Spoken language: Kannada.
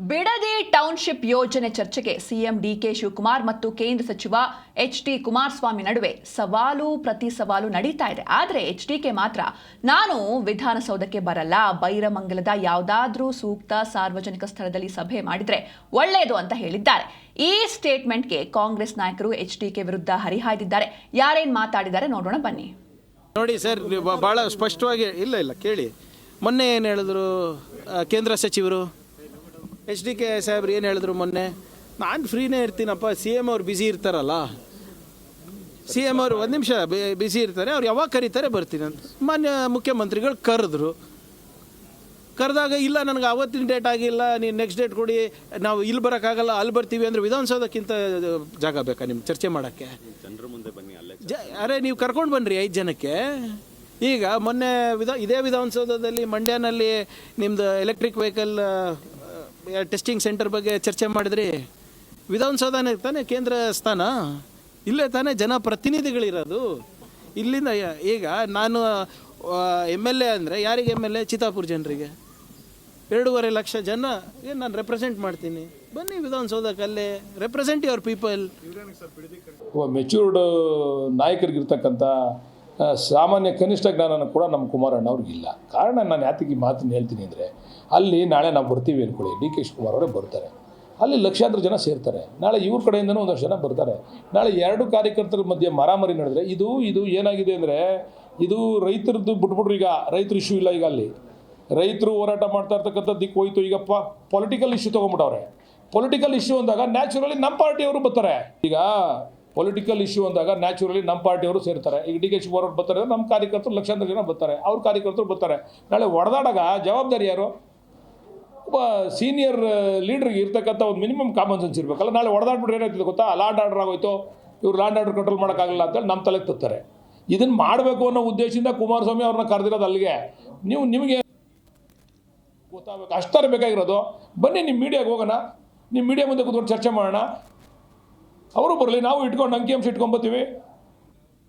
ಬಿಡದಿ ಟೌನ್ಶಿಪ್ ಯೋಜನೆ ಚರ್ಚೆಗೆ ಸಿಎಂ ಡಿಕೆ ಶಿವಕುಮಾರ್ ಮತ್ತು ಕೇಂದ್ರ ಸಚಿವ ಎಚ್.ಡಿ. ಕುಮಾರಸ್ವಾಮಿ ನಡುವೆ ಸವಾಲು ಪ್ರತಿ ಸವಾಲು ನಡೀತಾ ಇದೆ. ಆದರೆ ಎಚ್.ಡಿ.ಕೆ ಮಾತ್ರ ನಾನು ವಿಧಾನಸೌಧಕ್ಕೆ ಬರಲ್ಲ, ಬೈರಮಂಗಲದ ಯಾವುದಾದ್ರೂ ಸೂಕ್ತ ಸಾರ್ವಜನಿಕ ಸ್ಥಳದಲ್ಲಿ ಸಭೆ ಮಾಡಿದ್ರೆ ಒಳ್ಳೆಯದು ಅಂತ ಹೇಳಿದ್ದಾರೆ. ಈ ಸ್ಟೇಟ್ಮೆಂಟ್ಗೆ ಕಾಂಗ್ರೆಸ್ ನಾಯಕರು ಎಚ್.ಡಿ.ಕೆ ವಿರುದ್ಧ ಹರಿಹಾಯ್ದಿದ್ದಾರೆ. ಯಾರೇನ್ ಮಾತಾಡಿದ್ದಾರೆ ನೋಡೋಣ ಬನ್ನಿ. ನೋಡಿ ಸರ್, ಭಾಳ ಸ್ಪಷ್ಟವಾಗಿ ಇಲ್ಲ ಕೇಳಿ. ಮೊನ್ನೆ ಏನು ಹೇಳಿದ್ರು ಕೇಂದ್ರ ಸಚಿವರು ಎಚ್.ಡಿ.ಕೆ ಸಾಹೇಬ್ರು ಏನು ಹೇಳಿದ್ರು ಮೊನ್ನೆ? ನಾನು ಫ್ರೀನೇ ಇರ್ತೀನಪ್ಪ, ಸಿ ಎಮ್ ಅವ್ರು ಬ್ಯುಸಿ ಇರ್ತಾರಲ್ಲ, ಸಿ ಎಮ್ ಅವರು ಒಂದು ನಿಮಿಷ ಬ್ಯುಸಿ ಇರ್ತಾರೆ, ಅವ್ರು ಯಾವಾಗ ಕರೀತಾರೆ ಬರ್ತೀನಿ ಅಂತ. ಮಾನ್ಯ ಮುಖ್ಯಮಂತ್ರಿಗಳು ಕರೆದಾಗ ಇಲ್ಲ ನನಗೆ ಅವತ್ತಿನ ಡೇಟ್ ಆಗಿಲ್ಲ, ನೀನು ನೆಕ್ಸ್ಟ್ ಡೇಟ್ ಕೊಡಿ, ನಾವು ಇಲ್ಲಿ ಬರೋಕ್ಕಾಗಲ್ಲ ಅಲ್ಲಿ ಬರ್ತೀವಿ ಅಂದರೆ ವಿಧಾನಸೌಧಕ್ಕಿಂತ ಜಾಗ ಬೇಕಾ ನಿಮ್ಗೆ ಚರ್ಚೆ ಮಾಡೋಕ್ಕೆ? ಜನರ ಮುಂದೆ ಬನ್ನಿ, ಅರೆ ನೀವು ಕರ್ಕೊಂಡು ಬನ್ನಿರಿ 5 ಜನಕ್ಕೆ. ಈಗ ಮೊನ್ನೆ ಇದೇ ವಿಧಾನಸೌಧದಲ್ಲಿ ಮಂಡ್ಯನಲ್ಲಿ ನಿಮ್ಮದು ಎಲೆಕ್ಟ್ರಿಕ್ ವೆಹಿಕಲ್ ಟೆಸ್ಟಿಂಗ್ ಸೆಂಟರ್ ಬಗ್ಗೆ ಚರ್ಚೆ ಮಾಡಿದ್ರಿ. ವಿಧಾನಸೌಧನೇ ತಾನೇ ಕೇಂದ್ರ ಸ್ಥಾನ, ಇಲ್ಲೇ ತಾನೇ ಜನಪ್ರತಿನಿಧಿಗಳಿರೋದು. ಇಲ್ಲಿಂದ ಈಗ ನಾನು MLA ಅಂದರೆ ಯಾರಿಗೆ MLA? ಚಿತ್ತಾಪುರ ಜನರಿಗೆ 2.5 ಲಕ್ಷ ಜನ ಏನು ನಾನು ರೆಪ್ರೆಸೆಂಟ್ ಮಾಡ್ತೀನಿ. ಬನ್ನಿ ವಿಧಾನಸೌಧಕ್ಕೆ, ಅಲ್ಲೇ ರೆಪ್ರೆಸೆಂಟ್ ಯುವರ್ ಪೀಪಲ್. ಮೆಚ್ಯೂರ್ಡ್ ನಾಯಕರಿಗಿರ್ತಕ್ಕಂಥ ಸಾಮಾನ್ಯ ಕನಿಷ್ಠ ಜ್ಞಾನನೂ ಕೂಡ ನಮ್ಮ ಕುಮಾರಣ್ಣ ಅವ್ರಿಗಿಲ್ಲ. ಕಾರಣ ನಾನು ಯಾತಕ್ಕೆ ಮಾತನ್ನು ಹೇಳ್ತೀನಿ ಅಂದರೆ, ಅಲ್ಲಿ ನಾಳೆ ನಾವು ಬರ್ತೀವಿ ಅಂದ್ಕೊಳ್ಳಿ, ಡಿ ಕೆ ಶಿವಕುಮಾರ್ ಅವರೇ ಬರ್ತಾರೆ, ಅಲ್ಲಿ ಲಕ್ಷಾಂತರ ಜನ ಸೇರ್ತಾರೆ. ನಾಳೆ ಇವ್ರ ಕಡೆಯಿಂದನೂ ಒಂದಷ್ಟು ಜನ ಬರ್ತಾರೆ. ನಾಳೆ 2 ಕಾರ್ಯಕರ್ತರ ಮಧ್ಯೆ ಮಾರಾಮಾರಿ ನಡೆದ್ರೆ ಇದು ಏನಾಗಿದೆ ಅಂದರೆ, ಇದು ರೈತರದ್ದು ಬಿಟ್ಬಿಟ್ರು. ಈಗ ರೈತರ ಇಶ್ಯೂ ಇಲ್ಲ, ಈಗ ಅಲ್ಲಿ ರೈತರು ಹೋರಾಟ ಮಾಡ್ತಾ ಇರ್ತಕ್ಕಂಥ ದಿಕ್ಕು ಹೋಯ್ತು. ಈಗ ಪೊಲಿಟಿಕಲ್ ಇಶ್ಯೂ ತೊಗೊಂಬಿಟ್ಟವ್ರೆ. ಪೊಲಿಟಿಕಲ್ ಇಶ್ಯೂ ಅಂದಾಗ ನ್ಯಾಚುರಲಿ ನಮ್ಮ ಪಾರ್ಟಿಯವರು ಬರ್ತಾರೆ. ಈಗ ಪೊಲಿಟಿಕಲ್ ಇಶ್ಯೂ ಅಂದಾಗ ನ್ಯಾಚುರಲಿ ನಮ್ಮ ಪಾರ್ಟಿಯವರು ಸೇರ್ತಾರೆ. ಈಗ ಡಿ ಕೆ ಶಿವಕುಮಾರ್ ಅವರು ಬರ್ತಾರೆ, ನಮ್ಮ ಕಾರ್ಯಕರ್ತರು ಲಕ್ಷಾಂತರ ಜನ ಬರ್ತಾರೆ, ಅವ್ರ ಕಾರ್ಯಕರ್ತರು ಬರ್ತಾರೆ. ನಾಳೆ ಹೊಡೆದಾಡಾಗ ಜವಾಬ್ದಾರಿ ಯಾರು? ಒಬ್ಬ ಸೀನಿಯರ್ ಲೀಡ್ರಿಗೆ ಇರ್ತಕ್ಕಂಥ ಒಂದು ಮಿನಿಮಮ್ ಕಾಮನ್ ಸೆನ್ಸ್ ಇರಬೇಕಲ್ಲ. ನಾಳೆ ಹೊಡೆದಾಡ್ಬಿಟ್ರೆ ಏನಾಗ್ತದೆ ಗೊತ್ತಾ? ಲ್ಯಾಂಡ್ ಆರ್ಡರ್ ಆಗೋಯ್ತು, ಇವ್ರು ಲ್ಯಾಂಡ್ ಆರ್ಡರ್ ಕಂಟ್ರೋಲ್ ಮಾಡೋಕ್ಕಾಗಲ್ಲ ಅಂತೇಳಿ ನಮ್ಮ ತಲೆಗೆ ತತ್ತಾರೆ. ಇದನ್ನು ಮಾಡಬೇಕು ಅನ್ನೋ ಉದ್ದೇಶದಿಂದ ಕುಮಾರಸ್ವಾಮಿ ಅವ್ರನ್ನ ಕರೆದಿರೋದು ಅಲ್ಲಿಗೆ. ನಿಮಗೆ ಗೊತ್ತಾಗಬೇಕು, ಅಷ್ಟಾರು ಬೇಕಾಗಿರೋದು. ಬನ್ನಿ ನಿಮ್ಮ ಮೀಡಿಯಾಗೆ ಹೋಗೋಣ, ನಿಮ್ಮ ಮೀಡಿಯಾ ಮುಂದೆ ಕೂತ್ಕೊಂಡು ಚರ್ಚೆ ಮಾಡೋಣ. ಅವರು ಬರಲಿ, ನಾವು ಇಟ್ಕೊಂಡು ಅಂಕಿಅಂಶ ಇಟ್ಕೊಂಬತ್ತೀವಿ.